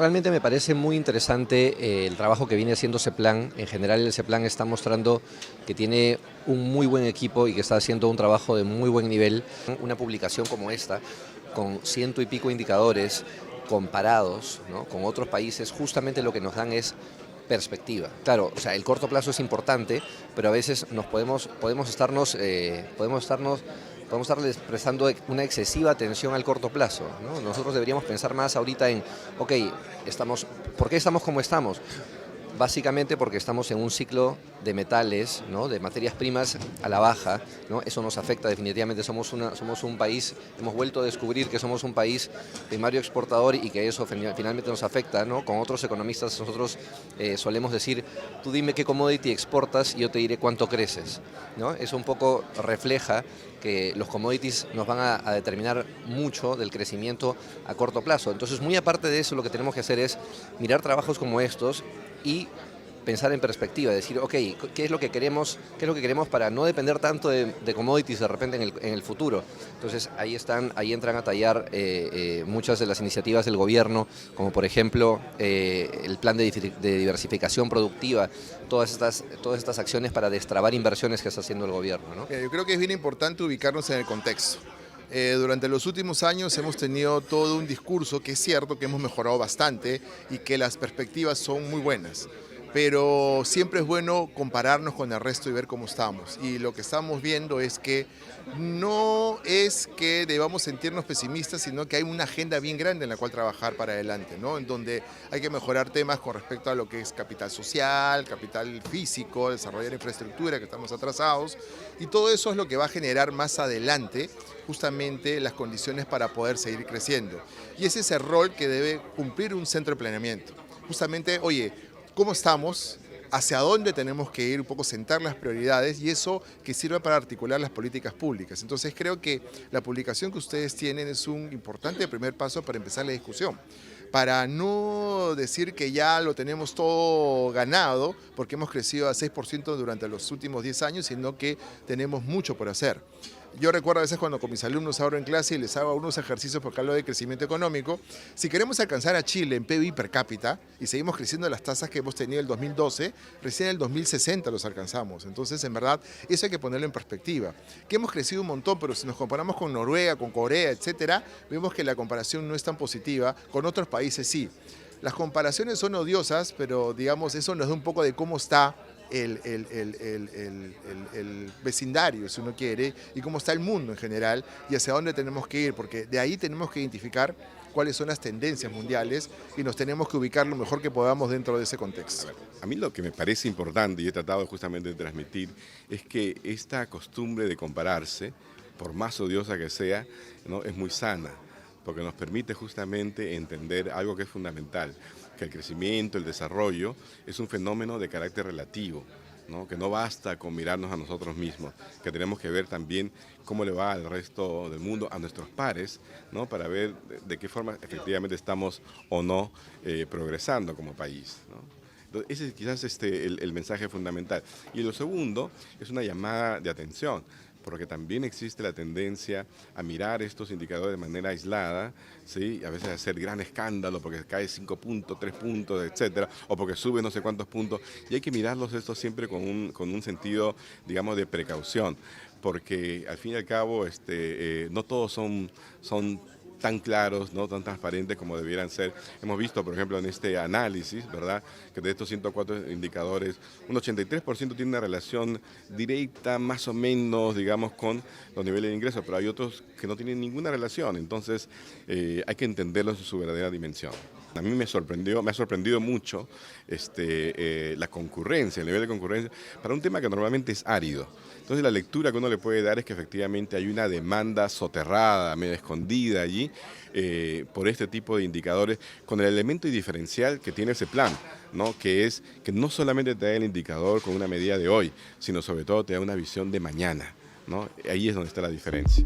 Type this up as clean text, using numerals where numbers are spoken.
realmente me parece muy interesante el trabajo que viene haciendo CEPLAN. En general el CEPLAN está mostrando que tiene un muy buen equipo y que está haciendo un trabajo de muy buen nivel. Una publicación como esta, con ciento y pico indicadores comparados, ¿no?, con otros países, justamente lo que nos dan es perspectiva. Claro, o sea, el corto plazo es importante, pero a veces podemos estarles prestando una excesiva atención al corto plazo, ¿no? Nosotros deberíamos pensar más ahorita en, ok, ¿por qué estamos como estamos? Básicamente porque estamos en un ciclo de metales, ¿no?, de materias primas a la baja, ¿no? Eso nos afecta definitivamente. Somos un país, hemos vuelto a descubrir que somos un país primario exportador y que eso finalmente nos afecta, ¿no? Con otros economistas nosotros solemos decir, tú dime qué commodity exportas y yo te diré cuánto creces, ¿no? Eso un poco refleja que los commodities nos van a determinar mucho del crecimiento a corto plazo. Entonces, muy aparte de eso, lo que tenemos que hacer es mirar trabajos como estos y pensar en perspectiva, decir, ok, ¿qué es lo que queremos para no depender tanto de commodities de repente en el futuro? Entonces ahí entran a tallar muchas de las iniciativas del gobierno, como por ejemplo el plan de diversificación productiva, todas estas acciones para destrabar inversiones que está haciendo el gobierno, ¿no? Yo creo que es bien importante ubicarnos en el contexto. Durante los últimos años hemos tenido todo un discurso que es cierto que hemos mejorado bastante y que las perspectivas son muy buenas, pero siempre es bueno compararnos con el resto y ver cómo estamos. Y lo que estamos viendo es que no es que debamos sentirnos pesimistas, sino que hay una agenda bien grande en la cual trabajar para adelante, ¿no? En donde hay que mejorar temas con respecto a lo que es capital social, capital físico, desarrollar infraestructura, que estamos atrasados, y todo eso es lo que va a generar más adelante justamente las condiciones para poder seguir creciendo. Y ese es el rol que debe cumplir un centro de planeamiento. Justamente, oye, ¿cómo estamos? ¿Hacia dónde tenemos que ir? Un poco sentar las prioridades y eso que sirva para articular las políticas públicas. Entonces creo que la publicación que ustedes tienen es un importante primer paso para empezar la discusión. Para no decir que ya lo tenemos todo ganado, porque hemos crecido a 6% durante los últimos 10 años, sino que tenemos mucho por hacer. Yo recuerdo a veces cuando con mis alumnos abro en clase y les hago unos ejercicios porque hablo de crecimiento económico. Si queremos alcanzar a Chile en PBI per cápita y seguimos creciendo las tasas que hemos tenido en el 2012, recién en el 2060 los alcanzamos. Entonces, en verdad, eso hay que ponerlo en perspectiva. Que hemos crecido un montón, pero si nos comparamos con Noruega, con Corea, etcétera, vemos que la comparación no es tan positiva. Con otros países sí. Las comparaciones son odiosas, pero digamos, eso nos da un poco de cómo está el vecindario, si uno quiere, y cómo está el mundo en general y hacia dónde tenemos que ir, porque de ahí tenemos que identificar cuáles son las tendencias mundiales y nos tenemos que ubicar lo mejor que podamos dentro de ese contexto. A mí lo que me parece importante, y he tratado justamente de transmitir, es que esta costumbre de compararse, por más odiosa que sea, ¿no?, es muy sana, porque nos permite justamente entender algo que es fundamental, que el crecimiento, el desarrollo, es un fenómeno de carácter relativo, ¿no?, que no basta con mirarnos a nosotros mismos, que tenemos que ver también cómo le va al resto del mundo, a nuestros pares, ¿no?, para ver de qué forma efectivamente estamos o no progresando como país, ¿no? Entonces, ese es quizás el mensaje fundamental. Y lo segundo es una llamada de atención, porque también existe la tendencia a mirar estos indicadores de manera aislada, ¿sí?, a veces hacer gran escándalo porque cae 5 puntos, 3 puntos, etcétera, o porque sube no sé cuántos puntos, y hay que mirarlos estos siempre con un sentido, digamos, de precaución, porque al fin y al cabo no todos son tan claros, no tan transparentes como debieran ser. Hemos visto, por ejemplo, en este análisis, ¿verdad?, que de estos 104 indicadores, un 83% tiene una relación directa, más o menos, digamos, con los niveles de ingresos, pero hay otros que no tienen ninguna relación. Entonces, hay que entenderlos en su verdadera dimensión. A mí me ha sorprendido mucho la concurrencia, el nivel de concurrencia, para un tema que normalmente es árido. Entonces la lectura que uno le puede dar es que efectivamente hay una demanda soterrada, medio escondida allí, por este tipo de indicadores, con el elemento diferencial que tiene ese plan, ¿no?, que es que no solamente te da el indicador con una medida de hoy, sino sobre todo te da una visión de mañana, ¿no? Ahí es donde está la diferencia.